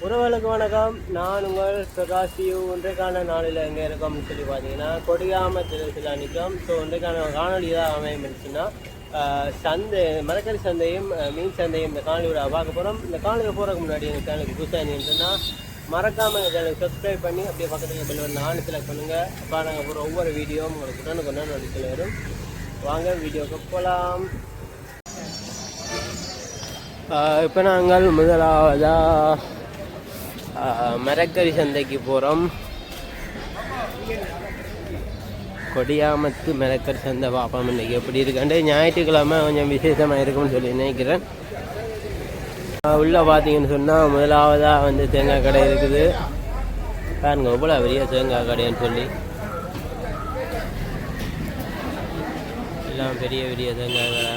உறவுகளுக்கு வணக்கம். நான் உங்கள் பிரகாஷியூ. இன்றைக்கான நாளில் எங்கே இருக்கோம்னு சொல்லி பார்த்தீங்கன்னா கொடியாம திருவிழா நிற்கும். ஸோ இன்றைக்கான காணொலி தான் அமைச்சுன்னா சந்தை மரக்கறி சந்தையும் மீன் சந்தையும் இந்த காணொலியோட பார்க்க போகிறோம். இந்த காணொலியில் போகிறதுக்கு முன்னாடி எங்கள் சேனலுக்கு புதுசாக இருந்துச்சுன்னா மறக்காமல் எங்கள் சேனலுக்கு சப்ஸ்கிரைப் பண்ணி அப்படியே பக்கத்தில் பெல் வந்து நாலு செலக்ட் பண்ணுங்கள். அப்போ நாங்கள் போகிற ஒவ்வொரு வீடியோவும் உங்களுக்கு உடனுக்குன்னு நோட்டிஃபிகேஷன் வரும். வாங்க வீடியோக்கு போகலாம். இப்போ நாங்கள் முதலாவதாக மரக்கறி சந்தைக்கு போகிறோம். கொடியாமத்து மரக்கறி சந்தை பார்ப்போம். இன்றைக்கி எப்படி இருக்குன்ட்டு ஞாயிற்றுக்கிழமை கொஞ்சம் விசேஷமாக இருக்கும்னு சொல்லி நினைக்கிறேன். உள்ளே பார்த்தீங்கன்னு சொன்னால் முதலாவதாக வந்து தேங்காய் கடை இருக்குது. பாருங்க எவ்வளோ பெரிய தேங்காய் கடைன்னு சொல்லி எல்லாம் பெரிய பெரிய தேங்காய் கடை.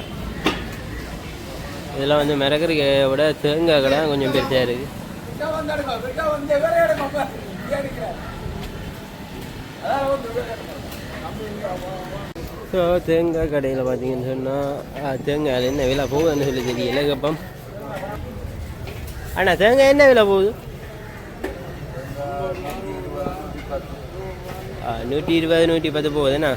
இதெல்லாம் வந்து மரக்கறியை விட தேங்காய் கடை கொஞ்சம் பெருசாக இருக்குது. ஸோ தேங்காய் கடையில் பார்த்தீங்கன்னு சொன்னால் தேங்காய் என்ன விலை போகுதுன்னு சொல்லி தெரியல. கப்பம் அண்ணா தேங்காய் என்ன விலை போகுது? 120 110 போகுதுண்ணா.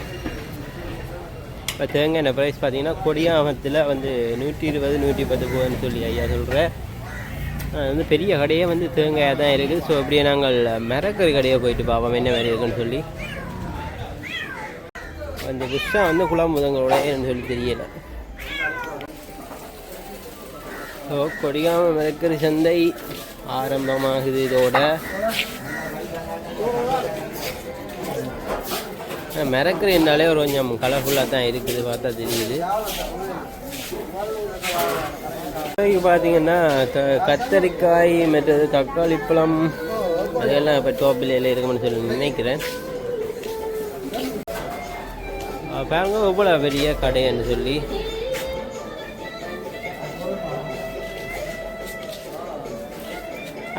இப்போ தேங்காய் என்ன ப்ரைஸ் பார்த்தீங்கன்னா கொடியாமத்தில் வந்து 120 110 போகுதுன்னு சொல்லி ஐயா சொல்கிறேன். வந்து பெரிய கடையே வந்து தேங்காயாக தான் இருக்குது. ஸோ அப்படியே நாங்கள் மரக்கறி கடையை போயிட்டு பார்ப்போம் என்ன மாதிரி இருக்குன்னு சொல்லி. அந்த புஷ்ஷாக வந்து குழம்புதங்களோடன்னு சொல்லி தெரியலை. ஸோ கொடியாம மரக்கறி சந்தை ஆரம்பமாகுது. இதோட மரக்கறினாலே ஒரு கொஞ்சம் கலர்ஃபுல்லாக தான் இருக்குது, பார்த்தா தெரியுது. பார்த்தீங்கன்னா கத்தரிக்காய் மற்றது தக்காளி பழம் அதெல்லாம் இப்போ டோப்பிலையில் இருக்குமென்னு சொல்லி நினைக்கிறேன். பாருங்க எவ்வளோ பெரிய கடைன்னு சொல்லி.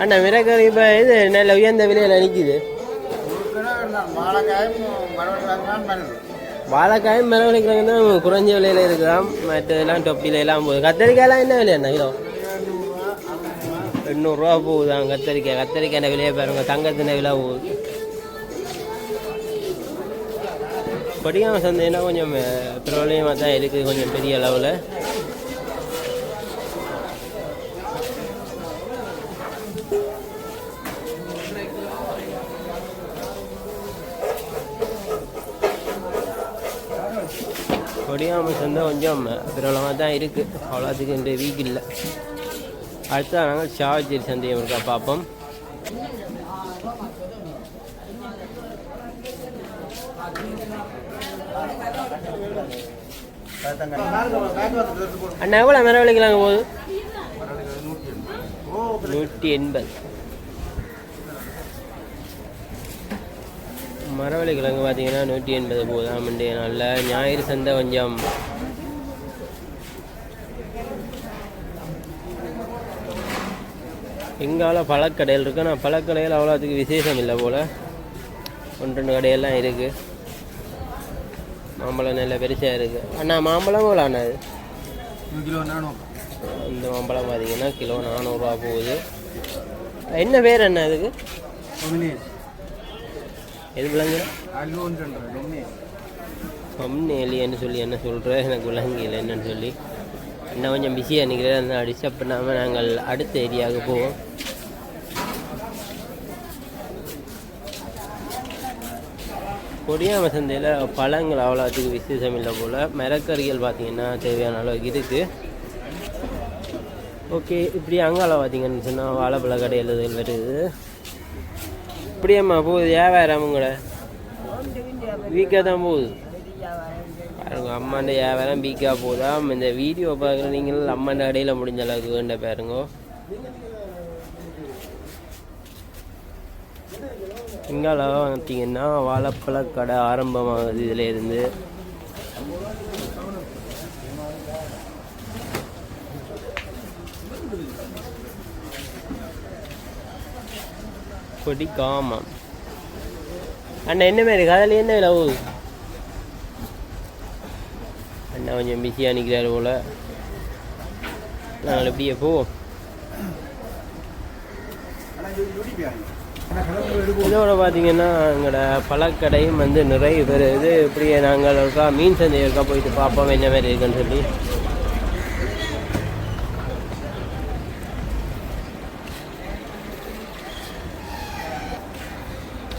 அண்ணா மிரக்கறி இப்போ இது நல்ல உயர்ந்த விலையில் நிற்கிது. வாழைக்காயும் மரவள்ளிக்கிழங்கு தான் குறைஞ்ச விலையில் இருக்குதாம். மற்றதெல்லாம் தொப்பிலாம் போகுது. கத்தரிக்காயெல்லாம் என்ன விலை என்ன கிலோ? 800 போகுதான் கத்தரிக்காய். கத்தரிக்காய் விலையை பாருங்க, தங்கத்தின விலை போகுது. கொடியாம சந்தைன்னா கொஞ்சம் பிரபலமாக தான் இருக்குது, கொஞ்சம் பெரிய அளவில். கொடியாம சந்தை கொஞ்சம் பிரபலமாக தான் இருக்குது, அவ்வளோத்துக்கு இந்த வீக் இல்லை. அடுத்த நாங்கள் சாவச்சேரி சந்தையை இருக்கா பார்ப்போம். அண்ணா எவ்வளோ மரவள்ளிக்கிழங்கு போகுது? 180. மரவள்ளிக்கிழங்கு பார்த்தீங்கன்னா 180 போகுது. ஆமாண்டே நல்ல ஞாயிறு சந்தை கொஞ்சம் எங்கால பழக்கடையில் இருக்கு. ஆனால் பழக்கடையில் அவ்வளோத்துக்கு விசேஷம் இல்லை போல். 1-2 கடையெல்லாம் இருக்குது. மாம்பழம் நல்ல பெருசாக இருக்குது. அண்ணா மாம்பழம் எவ்வளோ அண்ணா? இது கிலோ 400. இந்த மாம்பழம் பார்த்தீங்கன்னா கிலோ 400 போகுது. என்ன பேர் அண்ணா இதுக்கு? எது விளங்குற? கம்னேலின்னு சொல்லி என்ன சொல்கிற எனக்கு விளங்கியில் என்னன்னு சொல்லி. இன்னும் கொஞ்சம் பிஸியாக நிற்கிறேன். அந்த டிஸ்டர்ப் பண்ணாமல் நாங்கள் அடுத்த ஏரியாவுக்கு போவோம். கொடியாம சந்தையில் பழங்கள் அவ்வளோத்துக்கு விசேஷம் இல்லை போல். மரக்கறிகள் பார்த்திங்கன்னா தேவையான அளவுக்கு இருக்குது. ஓகே, இப்படி அங்கால பார்த்தீங்கன்னு சொன்னால் வாழைப்பழ கடை எழுதுகள் வருது. இப்படியம்மா போகுது வியாபாரம் கூட வீக்காக தான் போகுது. பாருங்க அம்மாண்ட வியாபாரம் வீக்காக போகுதா. இந்த வீடியோ பார்க்குற நீங்கள் அம்மாண்ட கடையில் முடிஞ்ச அளவுக்கு வேண்ட பாருங்க. இங்கால பார்த்தீங்கன்னா வாழைப்பழ கடை ஆரம்பமாகுது. இதில் இருந்து கொடி காமம். அண்ணா என்ன மாரி கதையில் என்ன விலை போகுது? அண்ணா கொஞ்சம் பிஸியாக நிற்கிறாரு போல். நாங்கள் எப்படியே போவோம். இதோட பார்த்தீங்கன்னா எங்களோட பழக்கடையும் வந்து நிறைய பேர் இது இப்படியே நாங்கள் இருக்கா மீன் சந்தை இருக்கா போயிட்டு பார்ப்போம் என்ன மாதிரி இருக்குன்னு சொல்லி.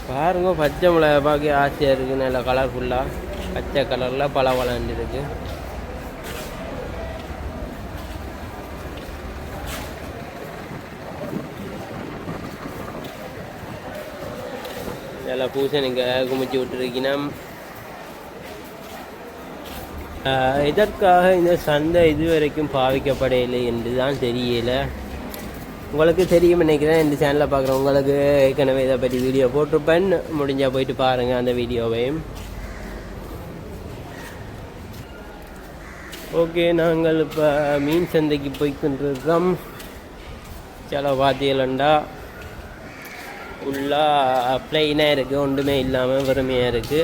பாருங்க பச்சை மிளகா பார்க்க ஆசையாக இருக்குது, நல்லா கலர்ஃபுல்லாக பச்சை கலரில் பல வளர்ந்து இருக்குது. நல்லா பூசணிக்காய் குமிச்சு விட்டுருக்கீங்கன்னா இதற்காக இந்த சந்தை இதுவரைக்கும் பாவிக்கப்படவில்லை என்று தான் தெரியல. உங்களுக்கு தெரியும் நினைக்கிறேன், இந்த சேனலில் பார்க்குறேன் உங்களுக்கு ஏற்கனவே இதை பற்றி வீடியோ போட்டிருப்பேன், முடிஞ்சால் போயிட்டு பாருங்கள் அந்த வீடியோவையும். ஓகே, நாங்கள் இப்போ மீன் சந்தைக்கு போய்கின்றிருக்கோம். சில பார்த்தீங்களா ஃபுல்லாக ப்ளைனாக இருக்குது, ஒன்றுமே இல்லாமல் வெறுமையாக இருக்குது.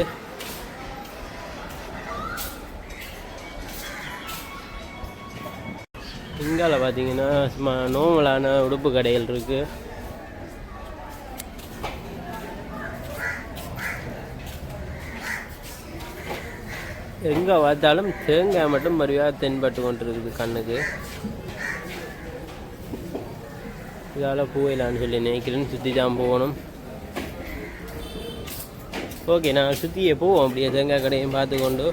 இங்கால பார்த்தீங்கன்னா சும்மா நோமலான உடுப்பு கடைகள் இருக்குது. எங்கே பார்த்தாலும் தேங்காய் மட்டும் மறுபடியும் தென்பட்டு கொண்டு இருக்குது கண்ணுக்கு. இதால் போயிடலான்னு சொல்லி நினைக்கிறேன்னு சுற்றி தான் போகணும். ஓகே, நான் சுற்றியே போவோம் அப்படியே தேங்காய் கடையும் பார்த்துக்கொண்டு.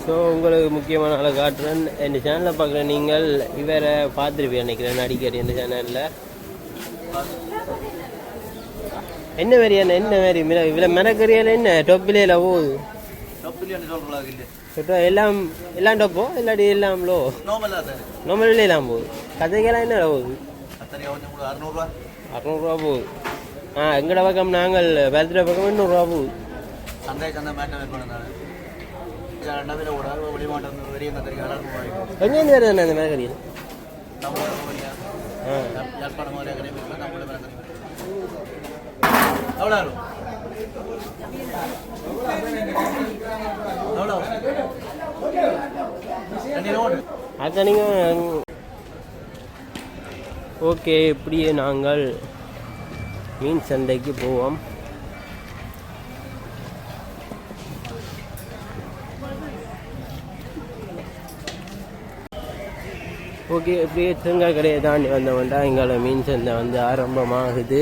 ஸோ உங்களுக்கு முக்கியமான ஆளை காட்டுறேன். இந்த சேனலில் பார்க்குற நீங்கள் இவரை பார்த்துருப்பேன் நினைக்கிறேன் அடிக்கடி இந்த சேனலில். என்ன மாதிரியான என்ன மாதிரி இவ்வளோ மெனக்கறியால் என்ன டொப்பிலையில் போகுது? எல்லாம் எல்லாம் டப்போ இல்லாட்டி எல்லாம் லோ நார்மல் எல்லாம் போகுது. கதைக்கெல்லாம் என்ன போகுது? 600 போகுது. எங்கட பக்கம் நாங்கள் பர்த்டே பக்கம் 200 போகுது. எங்கேருந்து வருதுண்ணா இந்த மேகரியில்? அதான் நீங்கள் ஓகே, இப்படியே நாங்கள் மீன் சந்தைக்கு போவோம். ஓகே, இப்படியே தேங்காய் கடையை தாண்டி வந்தவன்டா எங்களை மீன் சந்தை வந்து ஆரம்பமாகுது.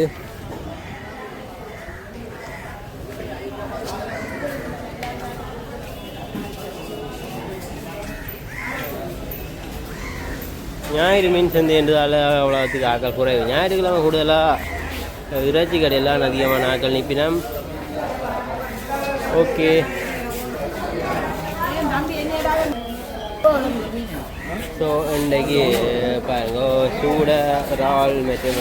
ஞாயிறு மீன் சந்தை என்றதால் அவ்வளோத்துக்கு ஆக்கள் குறைவு. ஞாயிற்றுக்கிழமை கூடுதலாக இறைச்சி கடையெல்லாம் அதிகமான ஆக்கள் நிற்பினோம். ஓகே, ஸோ இன்றைக்கு பாருங்க சூட இறால் மற்றும்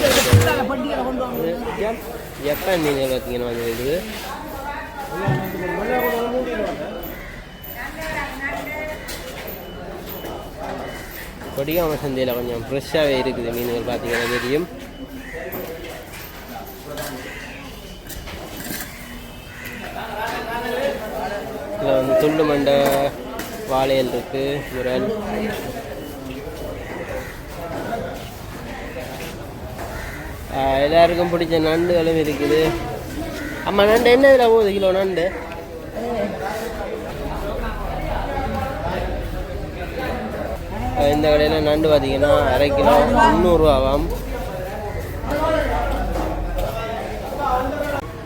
ஜப்பான் மீன்கள் பார்த்தீங்கன்னா வந்து இருக்குது. கொடிகாம சந்தையில் கொஞ்சம் ஃப்ரெஷ்ஷாகவே இருக்குது மீன்கள் பார்த்தீங்கன்னா தெரியும். இதில் வந்து துண்டு மண்டை வாழையல் இருக்குது, முரல். எல்லாருக்கும் பிடிச்ச நண்டுகளும் இருக்குது. அம்மா நண்டு என்ன இதில் போகுது கிலோ நண்டு? இந்த கடையில் நண்டு பார்த்தீங்கன்னா அரை கிலோ 300 ரூபாவாம்.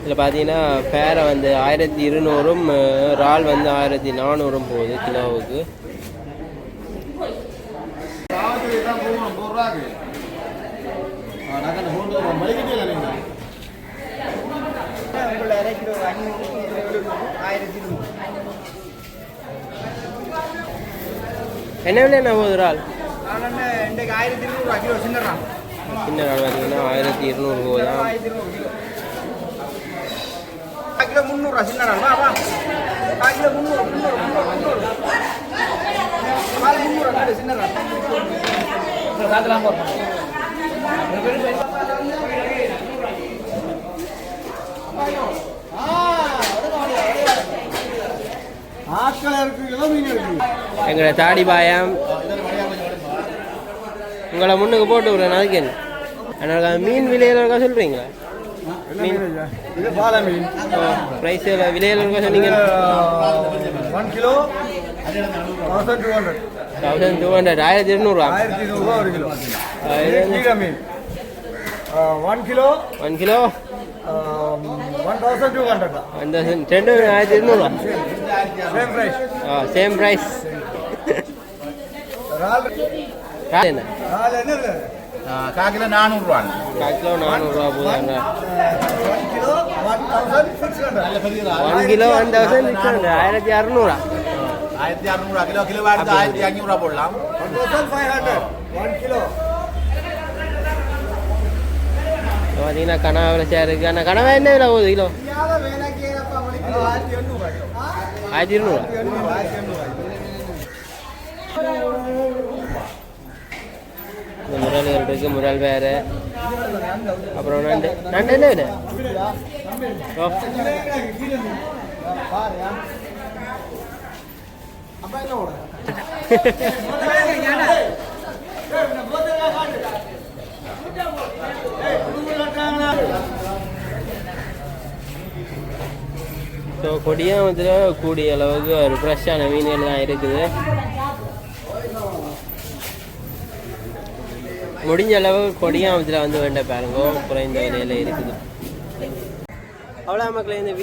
இதில் பார்த்தீங்கன்னா பேரை வந்து 1200ம், இறால் வந்து 1400 போகுது கிலோவுக்கு. என்ன விலை என்ன போகுது இறால்? சின்ன இறால் பார்த்தீங்கன்னா 1200 போகுதான். கிலோ 300 சின்ன இறால். கிலோ 300 சின்ன இறால். ஆட்களை இருக்கு, மீன் இருக்கு. எங்களோட தாடி பாயம் உங்களை முன்னுக்கு போட்டு விடுறேன். அதுக்கு என்ன எனக்கு மீன் விலையில இருக்கா சொல்கிறீங்களா? மீன் இது பாலை மீன் ப்ரைஸ் விலையில இருக்கா சொன்னீங்க? 1 கிலோ 1200 1200 1200 ஒரு கிலோ. இது மீன் 1 kilo 1200 1200 same price. Same price. என்ன என்னது? காக்கில 400 ரூபா. கிலோ 400 ரூபா போகுது. 1 கிலோ 1600. 1 கிலோ 1600 1600. 1600 கிலோ கிலோ வாடுது 1500 ரூபா போடலாம். 1500 1 கிலோ. பார்த்தீங்கன்னா கனவாவில் சேர் இருக்கு. ஆனால் கனவா என்ன விலை போகுது கிலோ? 1200. இந்த முரல்கள் இருக்கு, முரல் வேறு. அப்புறம் நண்டு நண்டு என்ன விலை? ஸோ கொடியாமத்தில் கூடிய அளவுக்கு ஒரு ஃப்ரெஷ்ஷான மீன்கள் தான் இருக்குது. முடிஞ்ச அளவு கொடியாமத்தில் வந்து வேண்ட பாருங்க, குறைந்த விலையில் இருக்குது. அவ்வளோ மக்களே, இந்த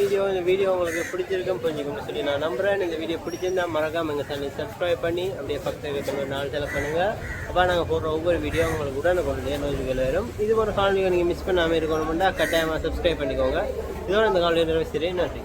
வீடியோ உங்களுக்கு பிடிச்சிருக்கும் புரிஞ்சுக்கணும்னு சொல்லி நான் நம்புகிறேன். இந்த வீடியோ பிடிச்சிருந்தா மறக்காமல் எங்கள் சேனலை சப்ஸ்கிரைப் பண்ணி அப்படியே பக்கத்தில் இருக்கிற 4 செலக்ட் பண்ணுங்கள். அப்போ நாங்கள் போடுற ஒவ்வொரு வீடியோ உங்களுக்கு உடனுக்குடனே நோட்டிஃபிகேஷன் வரும். இது ஒரு காணொலியை நீங்கள் மிஸ் பண்ணாமல் இருக்கணும்னா கட்டாயமாக சப்ஸ்கிரைப் பண்ணிக்கோங்க. இதோட இந்த காணொலியை நிறைவேற்றுறேன். நன்றி.